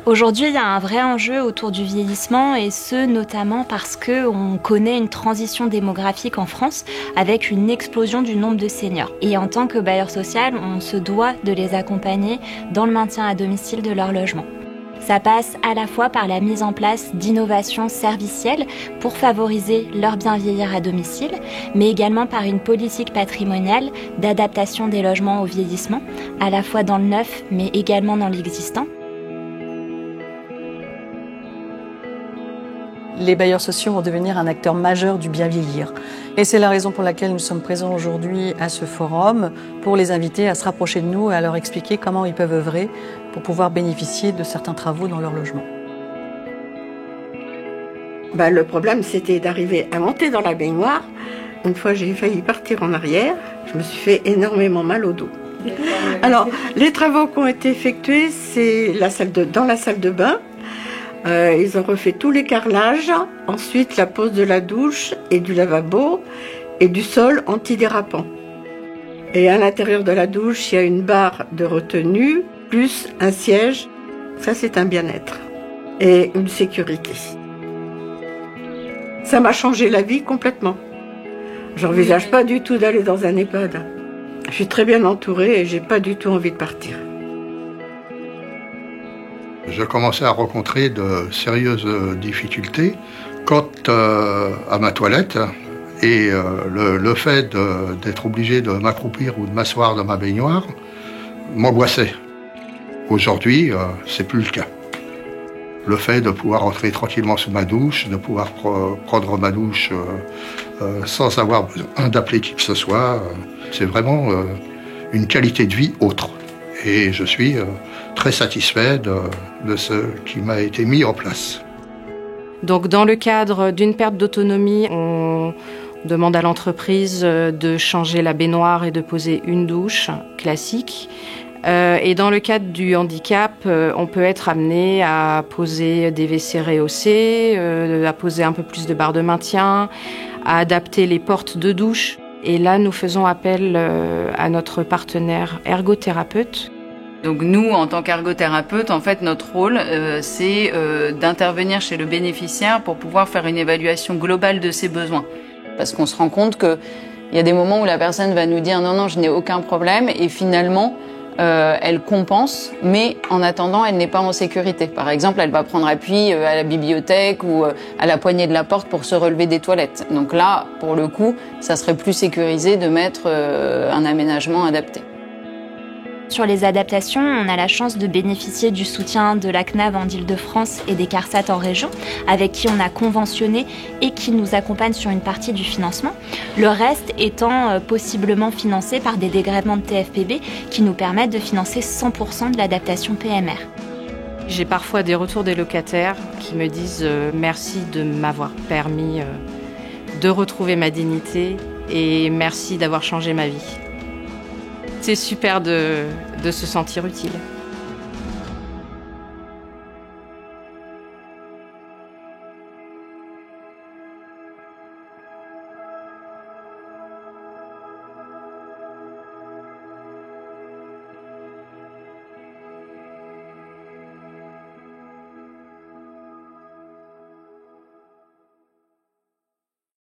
Aujourd'hui, il y a un vrai enjeu autour du vieillissement et ce, notamment parce qu'on connaît une transition démographique en France avec une explosion du nombre de seniors. Et en tant que bailleur social, on se doit de les accompagner dans le maintien à domicile de leur logement. Ça passe à la fois par la mise en place d'innovations servicielles pour favoriser leur bien vieillir à domicile, mais également par une politique patrimoniale d'adaptation des logements au vieillissement, à la fois dans le neuf, mais également dans l'existant. Les bailleurs sociaux vont devenir un acteur majeur du bien vieillir. Et c'est la raison pour laquelle nous sommes présents aujourd'hui à ce forum, pour les inviter à se rapprocher de nous et à leur expliquer comment ils peuvent œuvrer pour pouvoir bénéficier de certains travaux dans leur logement. Le problème, c'était d'arriver à monter dans la baignoire. Une fois, j'ai failli partir en arrière. Je me suis fait énormément mal au dos. Alors, les travaux qui ont été effectués, c'est dans la salle de bain. Ils ont refait tous les carrelages, ensuite la pose de la douche et du lavabo et du sol antidérapant. Et à l'intérieur de la douche, il y a une barre de retenue, plus un siège. Ça, c'est un bien-être et une sécurité. Ça m'a changé la vie complètement. J'envisage pas du tout d'aller dans un EHPAD. Je suis très bien entourée et j'ai pas du tout envie de partir. Je commençais à rencontrer de sérieuses difficultés quant à ma toilette et le fait d'être obligé de m'accroupir ou de m'asseoir dans ma baignoire m'angoissait. Aujourd'hui, c'est plus le cas. Le fait de pouvoir entrer tranquillement sous ma douche, de pouvoir prendre ma douche sans avoir besoin d'appeler qui que ce soit, c'est vraiment une qualité de vie autre. Et je suis très satisfait de ce qui m'a été mis en place. Donc dans le cadre d'une perte d'autonomie, on demande à l'entreprise de changer la baignoire et de poser une douche classique. Et dans le cadre du handicap, on peut être amené à poser des WC rehaussés, à poser un peu plus de barres de maintien, à adapter les portes de douche. Et là, nous faisons appel à notre partenaire ergothérapeute. Donc nous, en tant qu'ergothérapeute, en fait, notre rôle, c'est d'intervenir chez le bénéficiaire pour pouvoir faire une évaluation globale de ses besoins. Parce qu'on se rend compte qu'il y a des moments où la personne va nous dire « non, je n'ai aucun problème » et finalement, elle compense, mais en attendant, elle n'est pas en sécurité. Par exemple, elle va prendre appui à la bibliothèque ou à la poignée de la porte pour se relever des toilettes. Donc là, pour le coup, ça serait plus sécurisé de mettre un aménagement adapté. Sur les adaptations, on a la chance de bénéficier du soutien de la CNAV en Île-de-France et des CARSAT en région, avec qui on a conventionné et qui nous accompagnent sur une partie du financement. Le reste étant possiblement financé par des dégrèvements de TFPB qui nous permettent de financer 100% de l'adaptation PMR. J'ai parfois des retours des locataires qui me disent merci de m'avoir permis de retrouver ma dignité et merci d'avoir changé ma vie. C'est super de se sentir utile.